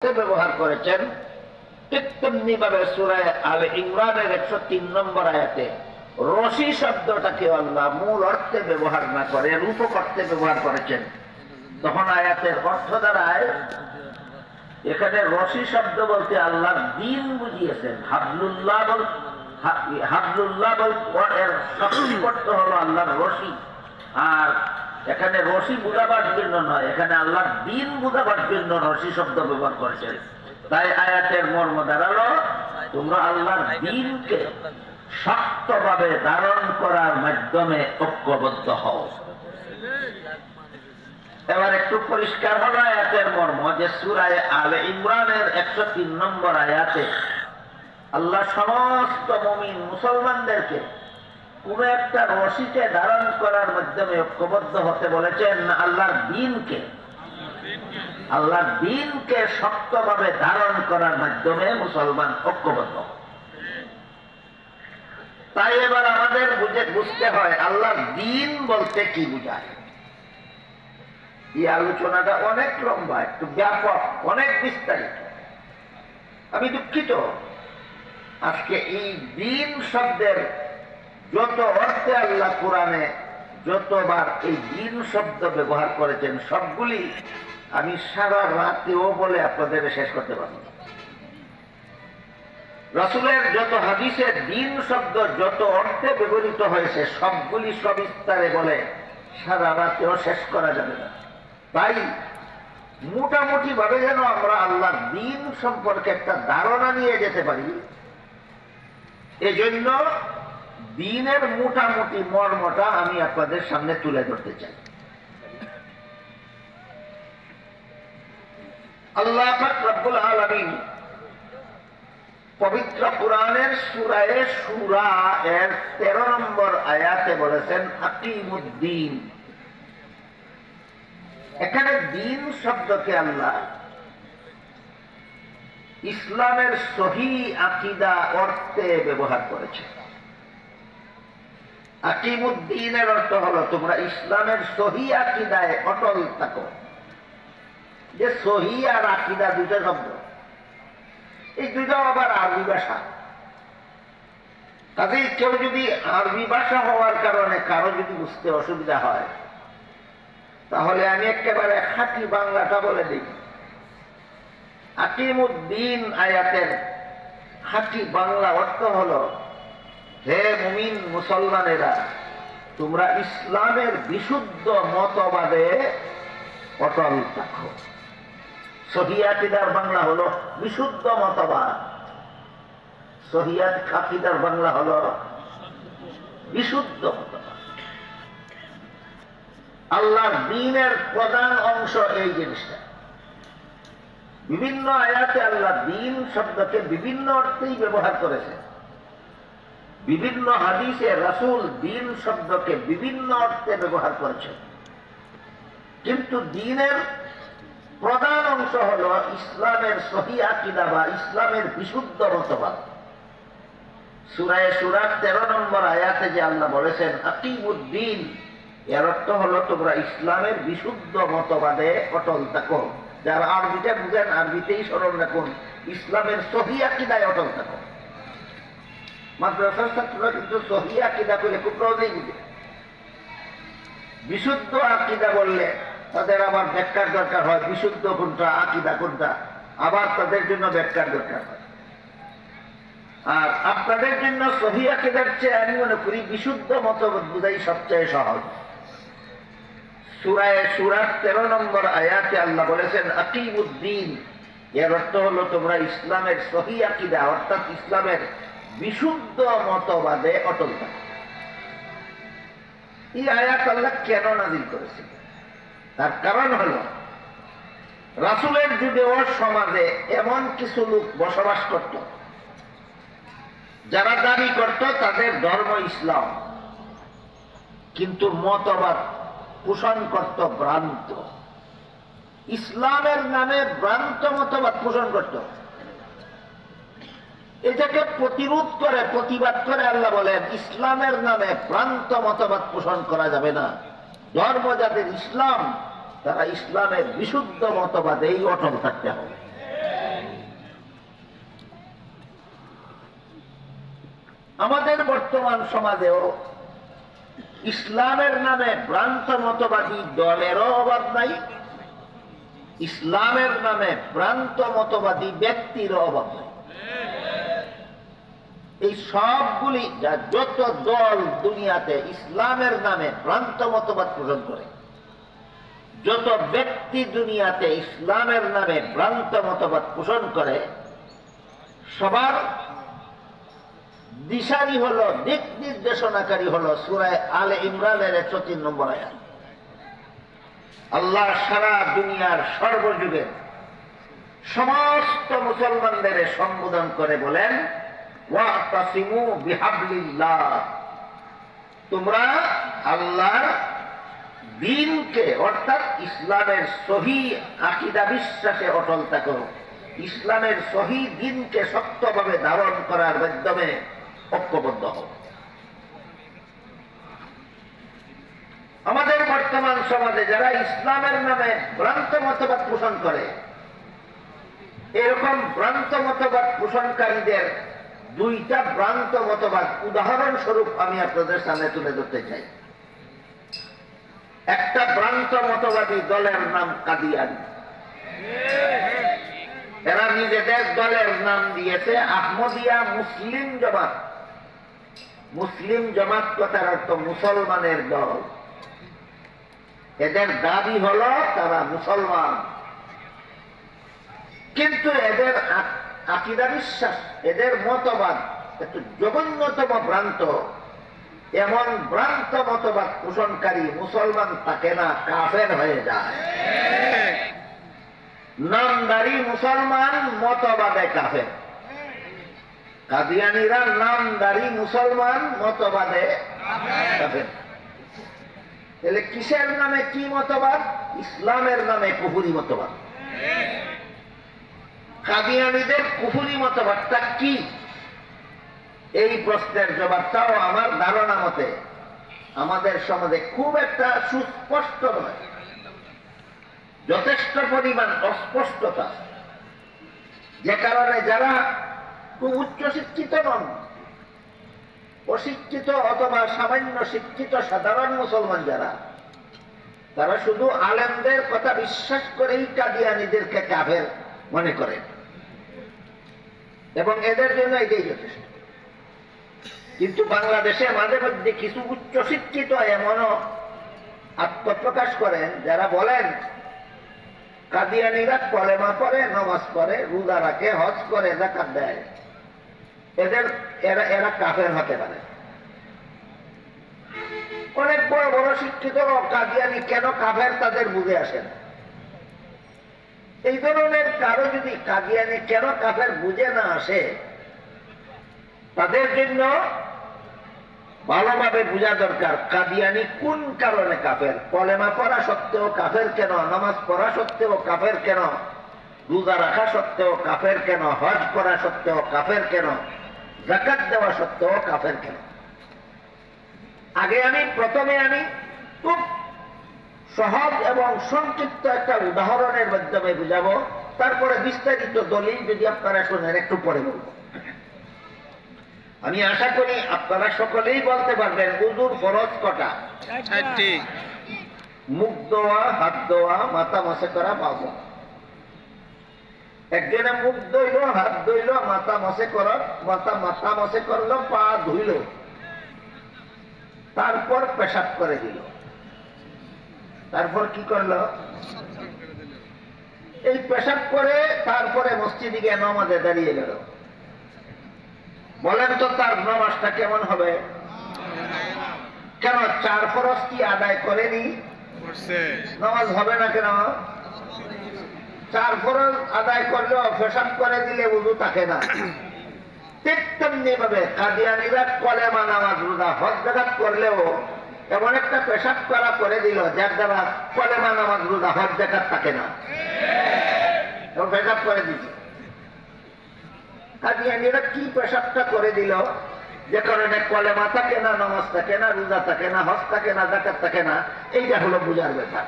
ব্যবহার করেছেন। ঠিক তেমনি ভাবে সূরা আলে ইমরানের 103 নম্বর আয়াতে রশি শব্দটাকে আল্লাহ মূল অর্থে ব্যবহার না করে রূপক অর্থে ব্যবহার করেছেন। তখন আয়াতের অর্থ দাঁড়ায় এখানে রশি শব্দ বলতে আল্লাহর দ্বীন বুঝিয়েছেন। হাবলুল্লাহ এর সঠিক অর্থ হলো আল্লাহর রশি। আর এখানে রশি বুঝাবার জন্য নয়, এখানে আল্লাহর দ্বীন বুঝাবার জন্য রশি শব্দ ব্যবহার করেছেন। তাই আয়াতের মর্ম দাঁড়ালো তোমরা আল্লাহর দ্বীনকে শক্তভাবে ধারণ করার মাধ্যমে ঐক্যবদ্ধ হও। এবার একটু পরিষ্কার হলো আয়াতের মর্ম যে সূরা আলে ইমরানের 103 নম্বর আয়াতে আল্লাহ সমস্ত মুমিন মুসলমানদেরকে কোন একটা রশিকে ধারণ করার মাধ্যমে ঐক্যবদ্ধ হতে বলেছেন। আল্লাহর দ্বীনকে শক্তভাবে ধারণ করার মাধ্যমে মুসলমান ঐক্যবদ্ধ। তাই এবার আমাদের বুঝতে হয় আল্লাহর দ্বীন বলতে কি বুঝায়। এই আলোচনাটা অনেক লম্বা, একটু ব্যাপক, অনেক বিস্তারিত। আমি দুঃখিত আজকে এই দ্বীন শব্দের যত অর্থে আল্লাহ কোরআনে যতবার এই দ্বীন শব্দ ব্যবহার করেছেন সবগুলি আমি সারা রাতেও বলে আপনাদের শেষ করতে পারব। রাসূলের যত হাদিসে দ্বীন শব্দ যত অর্থে ব্যবহৃত হয়েছে সবগুলি সবিস্তারে বলে সারা রাতেও শেষ করা যাবে না। তাই মোটামুটি ভাবে যেন আমরা আল্লাহর দ্বীন সম্পর্কে একটা ধারণা নিয়ে যেতে পারি, এজন্য দ্বীনের মোটামুটি মর্মটা আমি আপনাদের সামনে তুলে ধরতে চাই। আল্লাহ পাক রব্বুল আলামিন পবিত্র কুরআনের সূরা শূরা এর 13 নম্বর আয়াতে বলেছেন আকিমুদ্দীন। এখানে দ্বীন শব্দকে আল্লাহ ইসলামের সহি আকীদা অর্থে ব্যবহার করেছেন। আকিমুদ্দীনের অর্থ হলো তোমরা ইসলামের সহি আকীদায় অটল থাকো। যে সহি আর আকীদা দুটো শব্দ, এই দুটো আবার আরবি ভাষা। কাজেই কেউ যদি আরবি ভাষা হওয়ার কারণে কারো যদি বুঝতে অসুবিধা হয় তাহলে আমি একেবারে খাঁটি বাংলাটা বলে দিই। আকিমুদ্দীন আয়াতের খাঁটি বাংলা অর্থ হলো হে মুমিন মুসলমানেরা তোমরা ইসলামের বিশুদ্ধ মতবাদে অটল থাকো। সহিহ আকীদার বাংলা হলো বিশুদ্ধ মতবাদ, সহিহ আকীদার বাংলা হলো বিশুদ্ধ মতবাদ। আল্লাহর দ্বীনের প্রধান অংশ এই জিনিসটা। বিভিন্ন আয়াতে আল্লাহ দ্বীন শব্দকে বিভিন্ন অর্থেই ব্যবহার করেছে। বিভিন্ন হাদিসে রাসূল দ্বীন শব্দকে বিভিন্ন অর্থে ব্যবহার করেছেন। কিন্তু দ্বীনের প্রধান অংশ হল ইসলামের সহিহ আকীদা বা ইসলামের বিশুদ্ধ মতবাদ। সূরা শূরার 13 নম্বর আয়াতে যে আল্লাহ বলেছেন আকিমুদ্দীন, এর অর্থ হলো তোমরা ইসলামের বিশুদ্ধ মতবাদে অটল থাকো। যারা আরবিটা বুঝেন আরবিতেই স্মরণ রাখুন, ইসলামের সহিহ আকীদায় অটল থাকো। মাদ্রাসার ছাত্ররা কিন্তু সহিহ আকীদা বলে খুব সহজেই বুঝে। বিশুদ্ধ আকীদা বললে তাদের আবার ব্যাখ্যার দরকার হয়, বিশুদ্ধ কোনটা আকীদা কোনটা, আবার তাদের জন্য ব্যাখ্যার দরকার হয়। আর আপনাদের জন্য সহিহ আকীদার চেয়ে আমি মনে করি বিশুদ্ধ মতবাদ বুঝাই সবচেয়ে সহজ। সূরা শূরার 13 নম্বর আয়াতে আল্লাহ বলেছেন আকিমুদ্দীন, এর অর্থ হলো তোমরা ইসলামের সহিহ আকীদা অর্থাৎ ইসলামের বিশুদ্ধ মতবাদে অটল থাকো। এই আয়াত আল্লাহ কেন নাযিল করেছেন? তার কারণ হলো রাসূলের যুগে ও সমাজে এমন কিছু লোক বসবাস করত যারা দাবি করত তাদের ধর্ম ইসলাম, কিন্তু মতবাদ পোষণ করত ভ্রান্ত। ইসলামের নামে ভ্রান্ত মতবাদ পোষণ করত। এটাকে প্রতিরোধ করে প্রতিবাদ করে আল্লাহ বলেন ইসলামের নামে ভ্রান্ত মতবাদ পোষণ করা যাবে না। ধর্ম যাদের ইসলাম তারা ইসলামের বিশুদ্ধ মতবাদেই অটল থাকতে হবে। আমাদের বর্তমান সমাজেও ইসলামের নামে ভ্রান্ত মতবাদী দলেরও অভাব নাই, ইসলামের নামে ভ্রান্ত মতবাদী ব্যক্তিরও অভাব নাই। এই সবগুলি যত দল দুনিয়াতে ইসলামের নামে ভ্রান্ত মতবাদ পোষণ করে, যত ব্যক্তি দুনিয়াতে ইসলামের নামে ভ্রান্ত মতবাদ পোষণ করে, সবার দিশারি হলো, দিক নির্দেশনাকারী হলো সূরা আলে ইমরানের 34 নম্বর আয়াত। আল্লাহ সারা দুনিয়ার সর্বযুগের সমস্ত মুসলমানদের সম্বোধন করে বলেন, ওয়াতাসিমু বিহাবলিল্লাহ, তোমরা আল্লাহর দ্বীনকে অর্থাৎ ইসলামের সহি আকীদা বিশ্বাসে অটল থাকো, ইসলামের সহি দ্বীনকে শক্তভাবে ধারণ করার মাধ্যমে ঐক্যবদ্ধ হও। আমাদের বর্তমান সমাজে যারা ইসলামের নামে ভ্রান্ত মতবাদ পোষণ করে, এরকম ভ্রান্ত মতবাদ পোষণকারীদের দুইটা ভ্রান্ত মতবাদ উদাহরণস্বরূপ আমি আপনাদের সামনে তুলে ধরতে চাই। একটা ভ্রান্ত মতবাদী দলের নাম কাদিয়ানী। এরা নিজেদের দলের নাম দিয়েছে আহমদিয়া মুসলিম জামাত। মুসলিম জামাত কথার অর্থ মুসলমানের দল। এদের দাবি হলো তারা মুসলমান, কিন্তু এদের আকীদা বিশ্বাস, এদের মতবাদ একটু জঘন্যতম ভ্রান্ত। এমন ভ্রান্ত মতবাদ পোষণকারী মুসলমান থাকে না, কাফের হয়ে যায়। নামদারি মুসলমান, মতবাদে কাফের। কাদিয়ানীরা নামদারি মুসলমান, মতবাদে কাফের। তাহলে কিসের নামে কি মতবাদ? ইসলামের নামে কুফরি মতবাদ। কাদিয়ানীদের কুফরি মতবাদটা কি? এই প্রশ্নের জবাবটাও আমার ধারণা মতে আমাদের সমাজে খুব একটা সুস্পষ্ট নয়, যথেষ্ট পরিমাণ অস্পষ্টতা, যে কারণে যারা খুব উচ্চ শিক্ষিত নন, অশিক্ষিত অথবা সামান্য শিক্ষিত সাধারণ মুসলমান যারা, তারা শুধু আলেমদের কথা বিশ্বাস করেই কাদিয়ানীদেরকে কাফের মনে করেন এবং এদের জন্য এটাই যথেষ্ট। কিন্তু বাংলাদেশে মাঝে মধ্যে কিছু উচ্চ শিক্ষিত এমনও আত্মপ্রকাশ করেন যারা বলেন কাদিয়ানীরা কলেমা পড়ে, নামাজ পড়ে, রোজা রাখে, হজ করে, যাকাত দেয়, এরা কাফের হতে পারে। অনেক বড় বড় শিক্ষিত কাদিয়ানী কেন কাফের তাদের বুঝে আসে না। এই ধরনের কারো যদি কাদিয়ানী কেন কাফের বুঝে না আসে, তাদের জন্য ভালোভাবে বোঝা দরকার কাদিয়ানী কোন কারণে কাফের। কলেমা পড়া সত্ত্বেও কাফের কেন, নামাজ পড়া সত্ত্বেও কাফের কেন, রোজা রাখা সত্ত্বেও কাফের কেন, হজ করা সত্ত্বেও কাফের কেন, যাকাত দেওয়া সত্ত্বেও কাফের কেন। আগে প্রথমে আমি খুব সহজ এবং সংক্ষিপ্ত একটা উদাহরণের মাধ্যমে বুঝাবো, তারপরে বিস্তারিত দলিল যদি আপনারা শোনেন একটু পরে বলবো। আমি আশা করি আপনারা সকলেই বলতে পারবেন উযুর ফরজ কটা? 6টি। মুখ ধোয়া, হাত ধোয়া, মাথা মসে করা, পা ধোয়া। একজনে মুখ ধুইল, হাত ধুইল, মাথা মসে করলো, পা ধুইল, তারপর পেশাব করে দিল। তারপর কি করলো? এই পেশাব করে তারপরে মসজিদে গিয়ে নামাজে দাঁড়িয়ে গেল। বলেন তো তার নামাজটা কেমন হবে? কেন 4 ফরজ কি আদায় করেনি? নামাজ হবে না কেন? 4 ফরজ আদায় করলেও পেশাব করে দিলে ওযু থাকে না। ঠিক তেমনি ভাবে কাদিয়ানীরা কলেমা, নামাজ, রোজা, হজ, যাকাত করলেও এমন একটা পেশাব করা করে দিল যার দ্বারা কলেমা, নামাজ, রোজা, হজ, যাকাত থাকে না, এবং পেশাব করে দিচ্ছে। কাদিয়ানীরা কি পেশাবটা করে দিল যে কারণে কলেমা থাকে না, নামাজ থাকে না, রোজা থাকে না, হজ থাকে না, যাকাত থাকে না? এইটা হলো বুঝার ব্যাপার।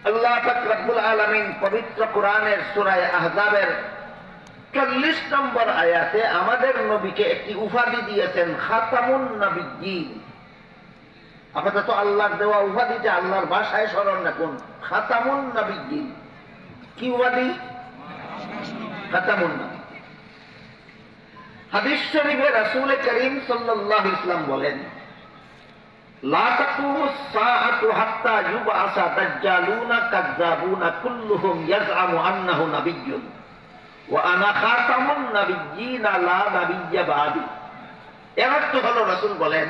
আল্লাহ পাক রব্বুল আলামিন পবিত্র কোরআনের সূরা আহজাবের 40 নম্বর আয়াতে আমাদের নবীকে একটি উপাধি দিয়েছেন খাতামুন নবিয়্যিন। আপাতত আল্লাহর দেওয়া উপাধিটা আল্লাহর ভাষায় স্মরণ রাখুন, খাতামুন নবিয়্যিন। কি উপাধি? খাতামুন নবী। হাদিস শরীফে রাসূল করিম সাল্লাল্লাহু আলাইহি ওয়াসাল্লাম বলেন, লা তাকুমুস সাআতু হাত্তা ইউবআসা দাজ্জালুনা কাযযাবুনা কুল্লুহুম ইয়াজআমু আন্নাহু নাবিয়্যুন ওয়া আনা খাতামুন নাবিয়্যিনা লা নাবিয়্যা বাদি। এর অর্থ হলো রাসূল বলেন